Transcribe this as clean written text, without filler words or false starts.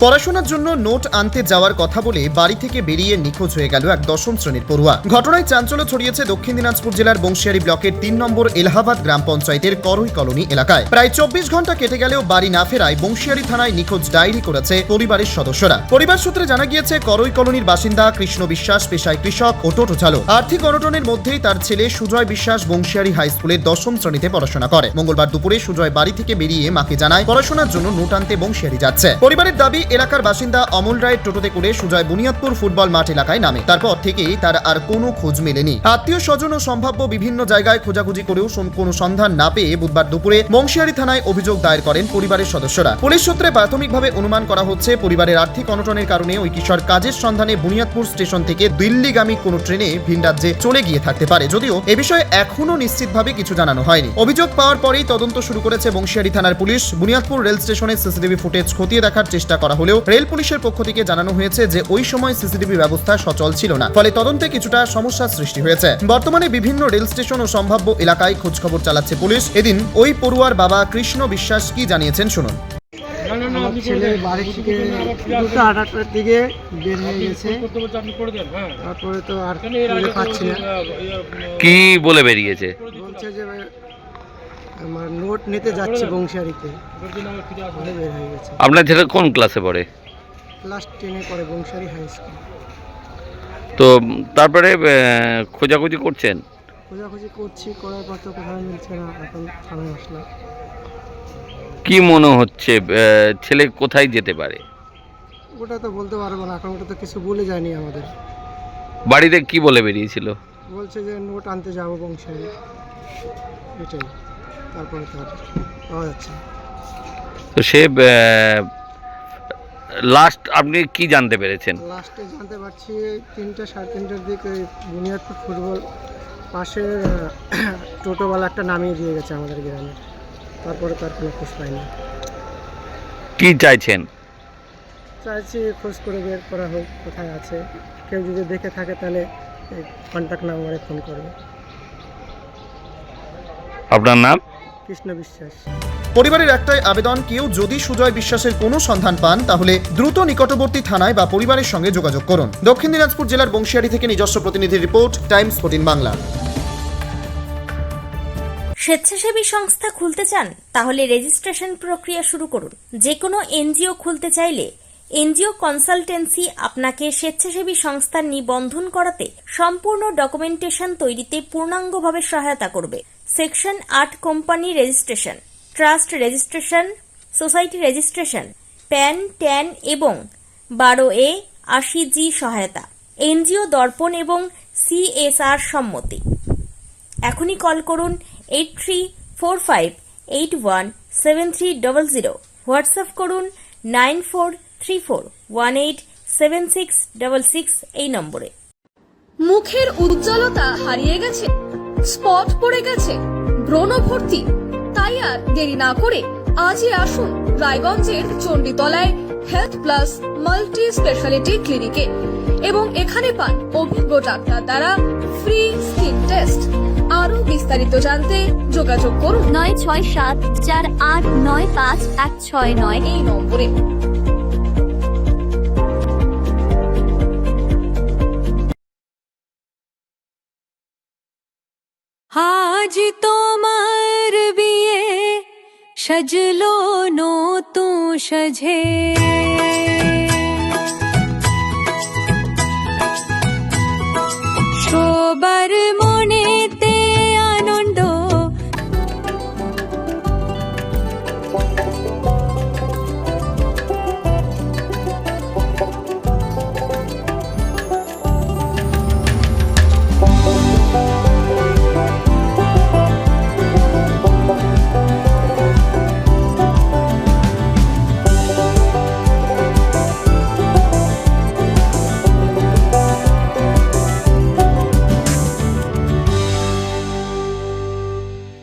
পড়াশোনার জন্য নোট আনতে যাওয়ার কথা বলে বাড়ি থেকে বেরিয়ে নিখোঁজ হয়ে গেল এক দশম শ্রেণীর পড়ুয়া। ঘটনায় চাঞ্চল্য ছড়িয়েছে দক্ষিণ দিনাজপুর জেলার বংশিয়ারি ব্লকের ৩ নম্বর এলাহাবাদ গ্রাম পঞ্চায়েতের করই কলোনি এলাকায়। প্রায় ২৪ ঘন্টা কেটে গেলেও বাড়ি না ফেরায় বংশিয়ারি থানায় নিখোঁজ ডায়েরি করেছে পরিবারের সদস্যরা। পরিবার সূত্রে জানা গিয়েছে, করই কলোনির বাসিন্দা কৃষ্ণ বিশ্বাস পেশায় কৃষক ও টোটো চালক। আর্থিক অনটনের মধ্যেই তার ছেলে সুজয় বিশ্বাস বংশিয়ারি হাই স্কুলের ১০ম শ্রেণীতে পড়াশোনা করে। মঙ্গলবার দুপুরে সুজয় বাড়ি থেকে বেরিয়ে মাকে জানায় পড়াশোনার জন্য নোট আনতে বংশিয়ারি যাচ্ছে। পরিবারের দাবি, এলাকার বাসিন্দা অমল রায়ের টোটোতে করে সুজয় বুনিয়াদপুর ফুটবল মাঠ এলাকায় নামে। তারপর থেকেই তার আর কোনো খোঁজ মেলেনি। আত্মীয় স্বজন ও সম্ভাব্য বিভিন্ন জায়গায় খোঁজাখুঁজি করেও কোনো সন্ধান না পেয়ে বুধবার দুপুরে বংশিয়ারি থানায় অভিযোগ দায়ের করেন পরিবারের সদস্যরা। পুলিশ সূত্রে প্রাথমিকভাবে অনুমান করা হচ্ছে, পরিবারের আর্থিক অনটনের কারণে ওই কিশোর কাজের সন্ধানে বুনিয়াদপুর স্টেশন থেকে দিল্লিগামী কোনো ট্রেনে ভিন রাজ্যে চলে গিয়ে থাকতে পারে, যদিও এ বিষয়ে এখনো নিশ্চিতভাবে কিছু জানানো হয়নি। অভিযোগ পাওয়ার পরেই তদন্ত শুরু করেছে বংশিয়ারি থানার পুলিশ। বুনিয়াদপুর রেল স্টেশনের সিসিটিভি ফুটেজ খতিয়ে দেখার চেষ্টা করা হলেও রেল পুলিশের পক্ষ থেকে জানানো হয়েছে যে ওই সময় সিসিটিভি ব্যবস্থা সচল ছিল না, ফলে তদন্তে কিছুটা সমস্যার সৃষ্টি হয়েছে। বর্তমানে বিভিন্ন রেল স্টেশন ও সম্ভাব্য এলাকায় খোঁজখবর চালাচ্ছে পুলিশ। এদিন ওই পড়ুয়ার বাবা কৃষ্ণ বিশ্বাস কি জানিয়েছেন শুনুন। আমার ছেলে বাড়ি থেকে 2:08টার দিকে বের হয়ে গেছে, তারপরে তো আর খুঁজে পাচ্ছি না। কি বলে বেরিয়েছে? বলছে যে আমার নোট নিতে যাচ্ছে বংশিয়ারিতে, বলে বের হয়ে গেছে। আপনার ছেলে কোন ক্লাসে পড়ে? ক্লাস 10-এ পড়ে, বংশিয়ারি হাই স্কুল। তো তারপরে খোঁজাখুঁজি করছেন? খোঁজাখুঁজি করছি, করার পর তো কোথাও মিলছে না, এখন থানায় আসলাম। কি মনে হচ্ছে ছেলে কোথায় যেতে পারে? ওটা তো বলতে পারবো না, এখন ওটা তো কিছু বলে যায়নি আমাদের। বাড়িতে কি বলে বেরিয়েছিল? বলছে যে নোট আনতে যাবো বংশিয়ারি, এটাই। তারপরে তো আর পাওয়া যাচ্ছে না। তো সে লাস্ট আপনি কি জানতে পেরেছেন? লাস্টে জানতে পারছি 3টা 3:30টার দিকে বুনিয়াদপুর ফুটবল পাশের টোটোওয়ালা একটা নামিয়ে দিয়ে গেছে আমাদের গ্রামে। তারপরে তার কোনো খোঁজ পাইনি। কি চাইছেন? চাইছি খোঁজ করে বের করা হোক কোথায় আছে। কেউ যদি দেখে থাকে তাহলে এই কন্ট্যাক্ট নাম্বারে ফোন করবে। আপনার নাম? কৃষ্ণ বিশ্বাস। পরিবারের একটাই আবেদন, কেউ যদি সুজয় বিশ্বাসের কোনো সন্ধান পান তাহলে দ্রুত নিকটবর্তী থানায় বা পরিবারের সঙ্গে যোগাযোগ করুন। দক্ষিণ দিনাজপুর জেলার বংশিয়ারি থেকে নিজস্ব প্রতিনিধির রিপোর্ট, টাইমস 14 বাংলা। স্বেচ্ছাসেবী সংস্থা খুলতে চান? তাহলে রেজিস্ট্রেশন প্রক্রিয়া শুরু করুন। যে কোনো এনজিও খুলতে চাইলে এনজিও কনসালটেন্সি আপনাকে স্বেচ্ছাসেবী সংস্থার নিবন্ধন করাতে সম্পূর্ণ ডকুমেন্টেশন তৈরিতে পূর্ণাঙ্গভাবে সহায়তা করবে। Section 8 company registration, trust registration, society registration, pan, tan এবং 12A 80G সহায়তা, এনজিও দর্পণ এবং CSR সম্মতি। এখনই কল করুন 8345817300, হোয়াটসঅ্যাপ করুন 9434187666 এই নম্বরে। মুখের উজ্জ্বলতা হারিয়ে গেছে, স্পট পড়ে গেছে, ব্রণ ভর্তি, তাই আর দেরি না করে আজই আসুন রায়গঞ্জের চণ্ডীতলায় হেলথ প্লাস মাল্টি স্পেশালিটি ক্লিনিকে এবং এখানে পান অভিজ্ঞ ডাক্তার দ্বারা ফ্রি স্কিন টেস্ট। আরো বিস্তারিত জানতে যোগাযোগ করুন 9674895169 এই নম্বরে। আজ তোমার বিয়ে, সাজলো নতুন সাজে।